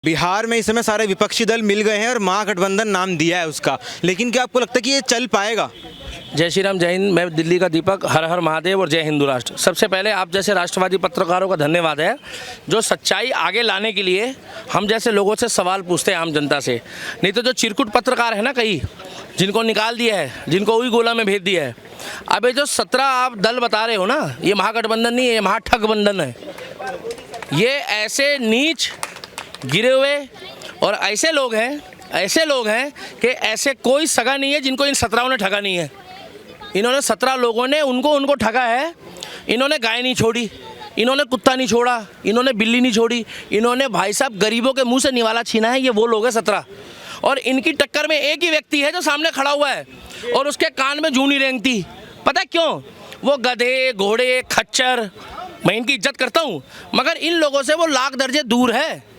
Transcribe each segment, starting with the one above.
बिहार में इस समय सारे विपक्षी दल मिल गए हैं और महागठबंधन नाम दिया है उसका, लेकिन क्या आपको लगता है कि ये चल पाएगा? जय श्री राम, जय हिंद। मैं दिल्ली का दीपक। हर हर महादेव और जय हिंदू राष्ट्र। सबसे पहले आप जैसे राष्ट्रवादी पत्रकारों का धन्यवाद है जो सच्चाई आगे लाने के लिए हम जैसे लोगों से सवाल पूछते हैं, आम जनता से। नहीं तो जो चिरकुट पत्रकार है ना, कई जिनको निकाल दिया है, जिनको वही गोला में भेज दिया है। अब ये जो 17 आप दल बता रहे हो ना, ये महागठबंधन नहीं है, ये महाठगबंधन है। ये ऐसे नीच गिरे हुए और ऐसे लोग हैं कि ऐसे कोई सगा नहीं है जिनको इन 17 ने ठगा नहीं है। इन्होंने 17 लोगों ने उनको ठगा है। इन्होंने गाय नहीं छोड़ी, इन्होंने कुत्ता नहीं छोड़ा, इन्होंने बिल्ली नहीं छोड़ी, इन्होंने भाई साहब गरीबों के मुंह से निवाला छीना है। ये वो लोग हैं 17। और इनकी टक्कर में एक ही व्यक्ति है जो सामने खड़ा हुआ है और उसके कान में जूं नहीं रेंगती। पता है क्यों? वो गधे, घोड़े, खच्चर, मैं इनकी इज्जत करता हूँ, मगर इन लोगों से वो लाख दर्जे दूर है।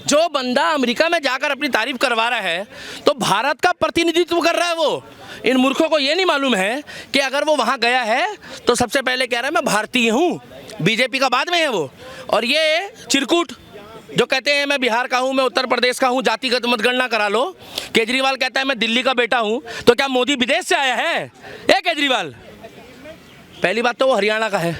जो बंदा अमेरिका में जाकर अपनी तारीफ करवा रहा है तो भारत का प्रतिनिधित्व कर रहा है वो। इन मूर्खों को ये नहीं मालूम है कि अगर वो वहाँ गया है तो सबसे पहले कह रहा है मैं भारतीय हूँ, बीजेपी का बाद में है वो। और ये चिरकुट जो कहते हैं मैं बिहार का हूँ, मैं उत्तर प्रदेश का हूँ, जातिगत मतगणना करा लो। केजरीवाल कहता है मैं दिल्ली का बेटा हूँ, तो क्या मोदी विदेश से आया है? ये केजरीवाल, पहली बात तो वो हरियाणा का है।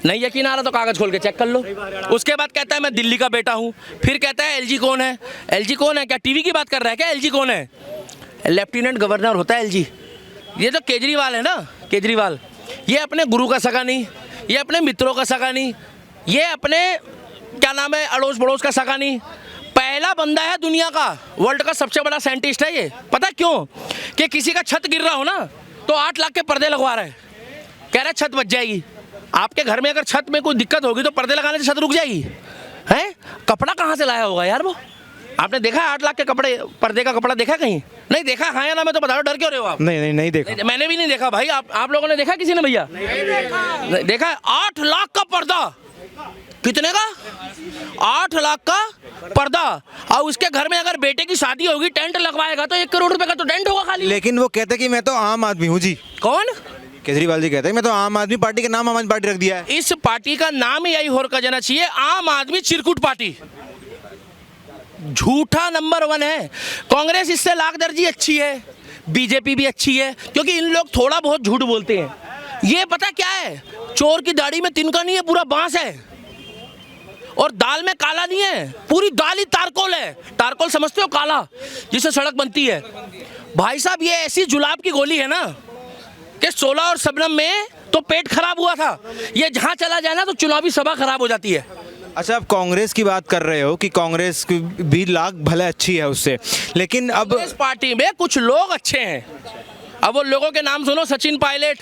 नहीं यकीन आ रहा तो कागज खोल के चेक कर लो। उसके बाद कहता है मैं दिल्ली का बेटा हूँ, फिर कहता है एलजी कौन है? एलजी कौन है? क्या टीवी की बात कर रहा है क्या? एलजी कौन है? लेफ्टिनेंट गवर्नर होता है एलजी। ये जो केजरीवाल है ना, केजरीवाल, ये अपने गुरु का सगा नहीं, ये अपने मित्रों का सगा नहीं, ये अपने क्या नाम है अड़ोस पड़ोस का सगा नहीं। पहला बंदा है दुनिया का, वर्ल्ड का सबसे बड़ा साइंटिस्ट है ये। पता क्यों? कि किसी का छत गिर रहा हो ना तो 8 लाख के पर्दे लगवा रहा है, कह रहा है छत बच जाएगी। आपके घर में अगर छत में कोई दिक्कत होगी तो पर्दे लगाने से छत रुक जाएगी? हैं? कपड़ा कहाँ से लाया होगा यार वो? आपने देखा है 8 लाख के कपड़े, पर्दे का कपड़ा देखा कहीं? नहीं देखा? हाँ या ना? मैं तो बता रहा हूँ, डर क्यों रहे हो आप? नहीं देखा। मैंने भी नहीं देखा भाई। आप लोगों ने देखा किसी ने? भैया नहीं देखा। 8 लाख का पर्दा। कितने का? 8 लाख का पर्दा। और उसके घर में अगर बेटे की शादी होगी, टेंट लगवाएगा तो 1 करोड़ रुपए का तो टेंट होगा खाली। लेकिन वो कहते हैं कि मैं तो आम आदमी हूँ जी। कौन? केजरीवाल जी कहते हैं मैं तो आम आदमी पार्टी का नाम आम आदमी पार्टी रख दिया है। इस पार्टी का नाम ही यही होकर जाना चाहिए, आम आदमी चिरकुट पार्टी। झूठा नंबर 1 है। कांग्रेस इससे लाख दर्जी अच्छी है, बीजेपी भी अच्छी है, क्योंकि इन लोग थोड़ा बहुत झूठ बोलते हैं। ये पता क्या है? चोर की दाढ़ी में तिनका नहीं है, पूरा बांस है। और दाल में काला नहीं है, पूरी दाल ही तारकोल है। तारकोल समझते हो? काला जिससे सड़क बनती है। भाई साहब ये ऐसी जुलाब की गोली है ना कि 16 और शबनम में तो पेट खराब हुआ था, ये जहां चला जाए ना तो चुनावी सभा खराब हो जाती है। अच्छा, आप कांग्रेस की बात कर रहे हो कि कांग्रेस की भी लाख भले अच्छी है उससे, लेकिन अब इस पार्टी में कुछ लोग अच्छे हैं। अब वो लोगों के नाम सुनो। सचिन पायलट,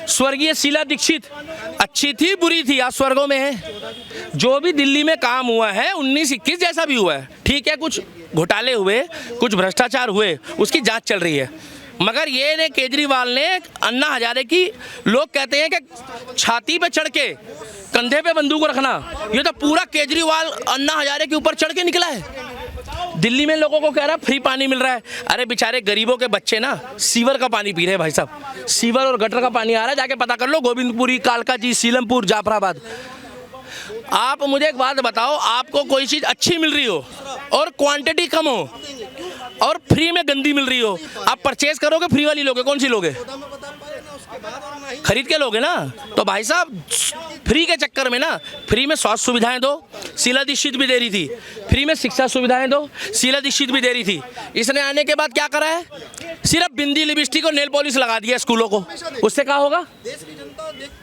स्वर्गीय शीला दीक्षित, अच्छी थी बुरी थी, आज स्वर्गों में है। जो भी दिल्ली में काम हुआ है 19-21 जैसा भी हुआ है, ठीक है, कुछ घोटाले हुए, कुछ भ्रष्टाचार हुए, उसकी जांच चल रही है। मगर ये ने केजरीवाल ने अन्ना हजारे की, लोग कहते हैं कि छाती पे चढ़ के कंधे पे बंदूक रखना, ये तो पूरा केजरीवाल अन्ना हजारे के ऊपर चढ़ के निकला है। दिल्ली में लोगों को कह रहा है फ्री पानी मिल रहा है। अरे बेचारे गरीबों के बच्चे ना सीवर का पानी पी रहे हैं भाई साहब। सीवर और गटर का पानी आ रहा है, जाके पता कर लो। गोविंदपुरी, कालकाजी, सीलमपुर, जाफराबाद। आप मुझे एक बात बताओ, आपको कोई चीज़ अच्छी मिल रही हो और क्वांटिटी कम हो और फ्री में गंदी मिल रही हो, आप परचेज करोगे? फ्री वाली लोगे? कौन सी लोगे? खरीद के लोगे ना। तो भाई साहब फ्री के चक्कर में ना, फ्री में स्वास्थ्य सुविधाएं दो, शीला दीक्षित भी दे रही थी। फ्री में शिक्षा सुविधाएं दो, शीला दीक्षित भी दे रही थी। इसने आने के बाद क्या करा है? सिर्फ बिंदी, लिपस्टिक और नेल पॉलिश लगा दिया स्कूलों को। उससे क्या होगा?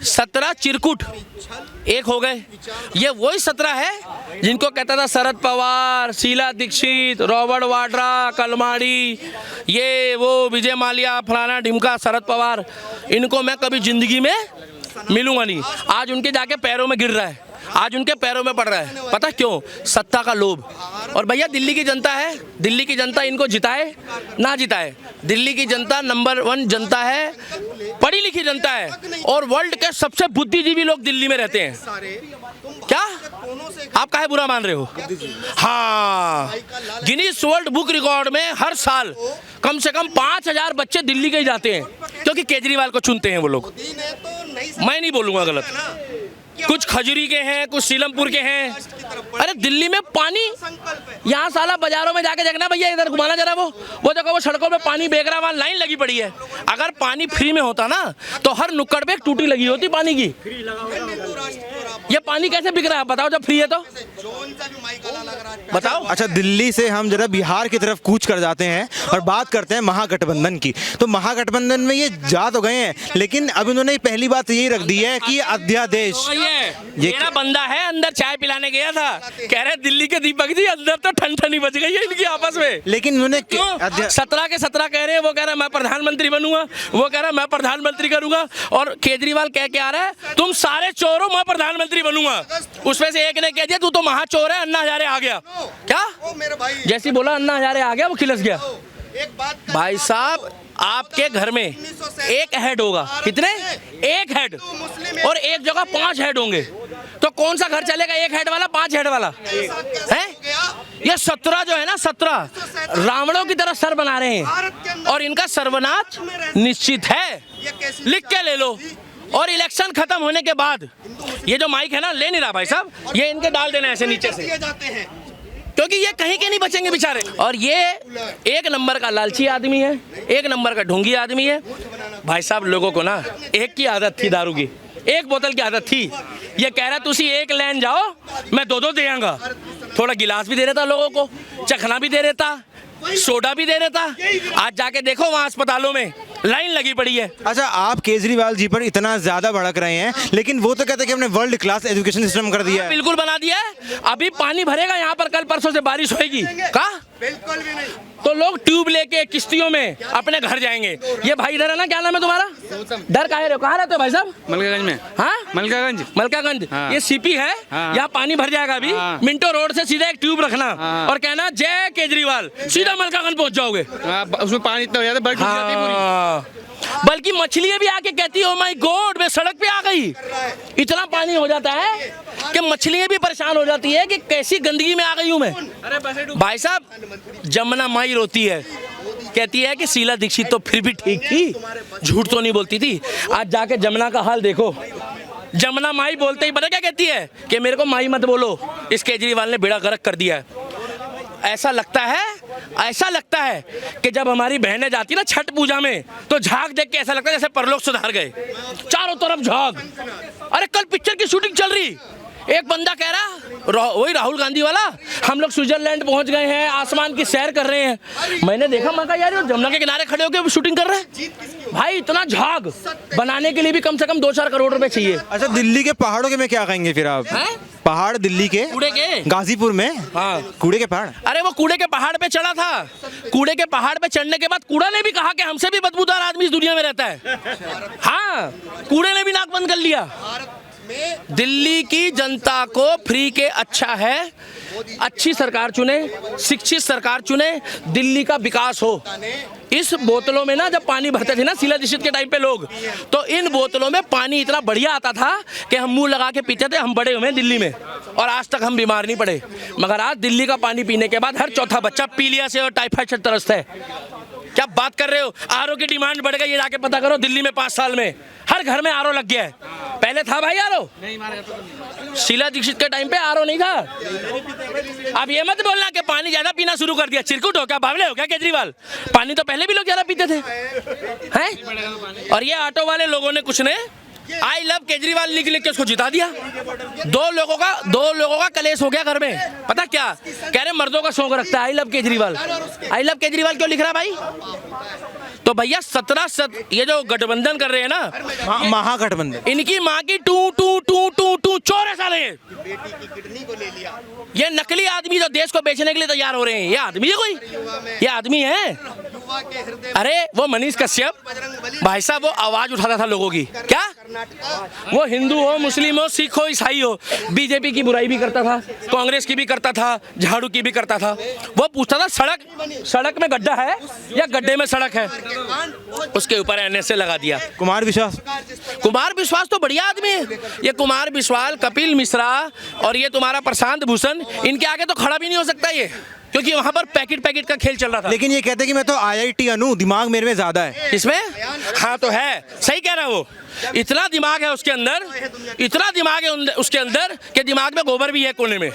17 चिरकुट एक हो गए। ये वही 17 है जिनको कहता था शरद पवार, शीला दीक्षित, रॉबर्ट वाड्रा, कलमाड़ी, ये वो विजय माल्या, फलाना ढिमका, शरद पवार। इनको मैं कभी जिंदगी में मिलूंगा नहीं। आज उनके जाके पैरों में गिर रहा है, आज उनके पैरों में पड़ रहा है। पता क्यों? सत्ता का लोभ। और भैया दिल्ली की जनता है, दिल्ली की जनता इनको जिताए ना जिताए, दिल्ली की जनता नंबर 1 जनता है, पढ़ी लिखी जनता है। और वर्ल्ड के सबसे बुद्धिजीवी लोग दिल्ली में रहते हैं। क्या आप काहे बुरा मान रहे हो? हाँ, गिनीज वर्ल्ड बुक रिकॉर्ड में हर साल कम से कम 5000 बच्चे दिल्ली के ही जाते हैं, क्योंकि केजरीवाल को चुनते हैं वो लोग। मैं नहीं बोलूंगा गलत। कुछ खजूरी के हैं, कुछ सीलमपुर के हैं। अरे दिल्ली में पानी, यहाँ साला बाजारों में जाके देखना भैया, इधर घुमाना जरा, वो देखो वो सड़कों पे पानी बेच रहा, वहाँ लाइन लगी पड़ी है। अगर पानी फ्री में होता ना तो हर नुक्कड़ पे एक टूटी लगी होती पानी की। ये पानी कैसे बिक रहा है बताओ, जब फ्री है तो बताओ। अच्छा, दिल्ली से हम जरा बिहार की तरफ कूच कर जाते हैं और बात करते हैं महागठबंधन की। तो महागठबंधन में ये जा तो गए हैं, लेकिन अब इन्होंने पहली बात यही रख दी है कि अध्यादेश। ये मेरा बंदा है, अंदर चाय पिलाने गया था, कह रहे दिल्ली के दीपक जी अंदर तो ठन बच गई है इनकी आपस में। लेकिन इन्होंने 17 के 17 कह रहे हैं, वो कह रहा है मैं प्रधानमंत्री बनूंगा, वो कह रहा है मैं प्रधानमंत्री करूंगा, और केजरीवाल कह के आ रहा है तुम सारे चोर हो, मैं प्रधानमंत्री बनूंगा। उसमें से एक ने कह दिया तू तो महाचोर है, अन्ना हजारे आ गया। क्या जैसी बोला अन्ना हजारे आ गया, वो खिलस गया। भाई साहब आपके घर में एक हेड होगा, कितने? एक हेड, और एक जगह 5 हेड होंगे, तो कौन सा घर चलेगा? एक हेड वाला, 5 हेड वाला है? ये 17 जो है ना, 17 रावणों की तरह सर बना रहे हैं, और इनका सर्वनाश निश्चित है, लिख के ले लो। और इलेक्शन खत्म होने के बाद ये जो माइक है ना, ले नहीं रहा भाई साहब, ये इनके डाल देना ऐसे नीचे से, क्योंकि ये कहीं के नहीं बचेंगे बेचारे। और ये एक नंबर का लालची आदमी है, एक नंबर का ढोंगी आदमी है। भाई साहब लोगों को ना एक की आदत थी, दारू की, एक बोतल की आदत थी। ये कह रहा तुसी एक लेन जाओ, मैं 2-2 दे आऊंगा। थोड़ा गिलास भी दे देता लोगों को, चखना भी दे देता, सोडा भी दे देता। आज जाके देखो वहाँ अस्पतालों में लाइन लगी पड़ी है। अच्छा, आप केजरीवाल जी पर इतना ज्यादा भड़क रहे हैं, लेकिन वो तो कहते हैं कि हमने वर्ल्ड क्लास एजुकेशन सिस्टम कर दिया है। बिल्कुल बना दिया है, अभी पानी भरेगा यहाँ पर, कल परसों से बारिश होगी का बिल्कुल भी नहीं, तो लोग ट्यूब लेके किश्तियों में अपने घर जाएंगे। ये भाई इधर है ना, क्या नाम है तुम्हारा? डर काहे रहे हो? कहाँ रहते हो भाई साहब? मलकागंज में। हाँ, मलकागंज। हाँ। ये सीपी है, हाँ। यहाँ पानी भर जाएगा अभी। हाँ। मिंटो रोड से सीधा एक ट्यूब रखना, हाँ। और कहना जय केजरीवाल, सीधा मलकागंज पहुंच जाओगे। उसमें पानी इतना हो जाता है, बल्कि जाती है पूरी। बल्कि मछलियां भी आके कहती है ओ माय गॉड मैं सड़क पे आ गई। इतना पानी हो जाता है कि मछलियां भी परेशान हो जाती है कि कैसी गंदगी में आ गई हूं मैं। भाई साहब जमुना माई रोती है, कहती है कि शीला दीक्षित तो फिर भी ठीक थी, झूठ तो नहीं बोलती थी। आज जाके जमुना का हाल देखो, जमुना माई बोलते ही पता क्या कहती है कि मेरे को माई मत बोलो, इस केजरीवाल ने बेड़ा गर्क कर दिया है। ऐसा लगता है कि जब हमारी बहनें जाती ना छठ पूजा में, तो झाग देख के ऐसा लगता है जैसे परलोक सुधार गए, चारों तरफ झाग। अरे कल पिक्चर की शूटिंग चल रही, एक बंदा कह रहा, वही राहुल गांधी वाला, हम लोग स्विट्जरलैंड पहुंच गए हैं, आसमान की सैर कर रहे हैं। मैंने देखा, मैं कहा यार ये जमुना के किनारे खड़े होकर शूटिंग कर रहे हैं। भाई इतना झाग बनाने के लिए भी कम से कम 2-4 करोड़ रुपए चाहिए। अच्छा, दिल्ली के पहाड़ों के में क्या कहेंगे फिर आप? पहाड़ दिल्ली के कूड़े के, गाजीपुर में, हाँ कूड़े के पहाड़। अरे वो कूड़े के पहाड़ पे चढ़ा था, कूड़े के पहाड़ पे चढ़ने के बाद कूड़ा ने भी कहा कि हमसे भी बदबूदार आदमी इस दुनिया में रहता है। हाँ, कूड़े ने भी नाक बंद कर लिया। दिल्ली की जनता को फ्री के अच्छा है, अच्छी सरकार चुने, शिक्षित सरकार चुने, दिल्ली का विकास हो। इस बोतलों में ना जब पानी भरते थे ना शीला दीक्षित के टाइम पे लोग, तो इन बोतलों में पानी इतना बढ़िया आता था कि हम मुंह लगा के पीते थे। हम बड़े हुए हैं दिल्ली में और आज तक हम बीमार नहीं पड़े। मगर आज दिल्ली का पानी पीने के बाद हर चौथा बच्चा पीलिया से और टाइफाइड से त्रस्त है। क्या बात कर रहे हो? आरओ की डिमांड बढ़ गई, ये जाके पता करो। दिल्ली में 5 साल में हर घर में आरओ लग गया है। पहले था भाई आरओ? शीला दीक्षित के टाइम पे आरओ नहीं था। अब ये मत बोलना कि पानी ज्यादा पीना शुरू कर दिया। चिरकुट हो क्या, बावले हो क्या केजरीवाल? पानी तो पहले भी लोग ज्यादा पीते थे हैं। और ये ऑटो वाले लोगों ने कुछ ने आई लव केजरीवाल लिख लिख के उसको जिता दिया। 2 लोगों का कलेश हो गया घर में। पता क्या कह रहे, मर्दों का शौक रखता है I love Kejriwal. I love Kejriwal क्यों लिख रहा भाई? तो भैया 17 ये जो गठबंधन कर रहे हैं ना, महागठबंधन, इनकी माँ की टू टू टू टू टू चोर है साले। ये नकली आदमी जो देश को बेचने के लिए तैयार हो रहे हैं, ये आदमी है कोई? ये आदमी है? अरे वो मनीष कश्यप भाई साहब, वो आवाज उठाता था लोगों की। क्या वो हिंदू हो, मुस्लिम हो, सिख हो, ईसाई हो, बीजेपी की बुराई भी करता था, कांग्रेस की भी करता था, झाड़ू की भी करता था। वो पूछता था सड़क में गड्ढा है या गड्ढे में सड़क है, उसके ऊपर एनएसए लगा दिया। कुमार विश्वास तो बढ़िया आदमी है। ये कुमार विश्वास, कपिल मिश्रा और ये तुम्हारा प्रशांत भूषण, इनके आगे तो खड़ा भी नहीं हो सकता ये। क्योंकि वहां पर पैकेट पैकेट का खेल चल रहा था। लेकिन ये कहते हैं कि मैं तो IIT अनु, दिमाग मेरे में ज्यादा है। इसमें हाँ तो है, सही कह रहा है वो। इतना दिमाग है उसके अंदर, इतना दिमाग है उसके अंदर कि दिमाग में गोबर भी है कोने में,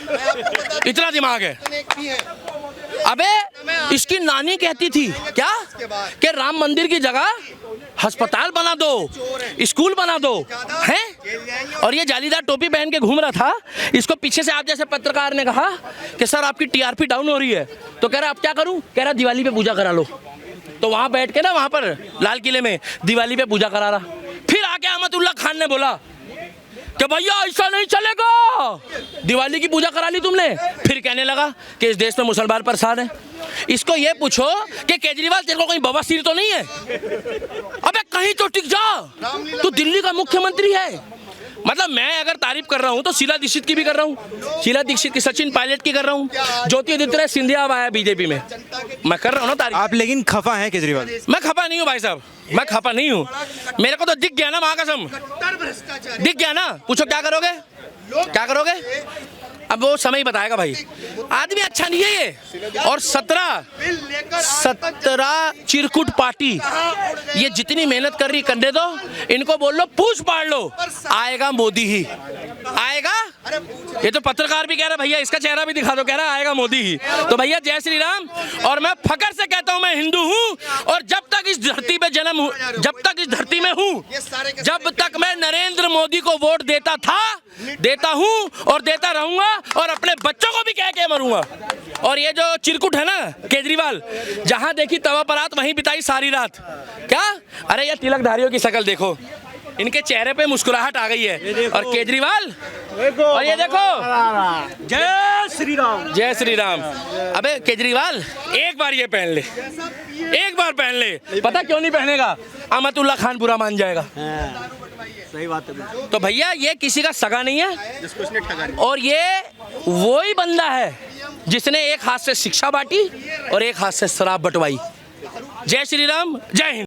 इतना दिमाग है। अबे इसकी नानी कहती थी क्या कि राम मंदिर की जगह अस्पताल बना दो, स्कूल बना दो, हैं? और ये जालीदार टोपी पहन के घूम रहा था। इसको पीछे से आप जैसे पत्रकार ने कहा कि सर आपकी TRP डाउन हो रही है, तो कह रहा अब क्या करूं? कह रहा दिवाली पे पूजा करा लो। तो वहां बैठ के ना, वहां पर लाल किले में दिवाली पे पूजा करा रहा। फिर आके अहमदुल्ला खान ने बोला कि भैया ऐसा नहीं चलेगा, दिवाली की पूजा करा ली तुमने। फिर कहने लगा कि इस देश में मुसलमान परेशान है। इसको ये पूछो कि केजरीवाल तेरे को कहीं बवासीर तो नहीं है? अबे कहीं तो टिक जा, तू दिल्ली का मुख्यमंत्री है। मतलब मैं अगर तारीफ कर रहा हूँ तो शीला दीक्षित की भी कर रहा हूँ, शीला दीक्षित की, सचिन पायलट की कर रहा हूँ, ज्योतिरादित्य सिंधिया अब आया बीजेपी में, मैं कर रहा हूँ ना तारीफ। आप लेकिन खफा हैं केजरीवाल? मैं खपा नहीं हूँ भाई साहब, मैं खपा नहीं हूँ। मेरे को तो दिख गया ना, माँ कसम दिख गया ना। पूछो क्या करोगे, क्या करोगे? अब वो समय ही बताएगा भाई। आदमी अच्छा नहीं है ये। और 17 चिरकुट पार्टी, ये जितनी मेहनत कर रही करने दो, इनको बोल लो पूछ पाड़ लो, आएगा मोदी ही आएगा। ये तो पत्रकार भी कह रहा भैया इसका चेहरा भी दिखा दो, कह रहा आएगा मोदी ही। तो भैया जय श्री राम। और मैं फकर से कहता हूँ मैं हिंदू हूँ, और जब तक इस धरती पे जन्म हूँ, जब तक इस धरती में हूँ, जब तक मैं नरेंद्र मोदी को वोट देता था, देता हूँ और देता रहूंगा, और अपने बच्चों को भी कह के मरूंगा। और ये जो चिरकुट है ना केजरीवाल, जहां देखी तवा परात वहीं बिताई सारी रात। क्या? अरे ये तिलकधारियों की शक्ल देखो, इनके चेहरे पे मुस्कुराहट आ गई है। और केजरीवाल, और ये देखो जय श्री राम, जय श्री राम। अबे केजरीवाल एक बार ये पहन ले, एक बार पहन ले। पता क्यों नहीं पहनेगा? अहमदुल्ला खान बुरा मान जाएगा। सही बात है। तो भैया ये किसी का सगा नहीं है, और ये वही बंदा है जिसने एक हाथ से शिक्षा बांटी और एक हाथ से शराब बंटवाई। जय श्री राम, जय हिंद।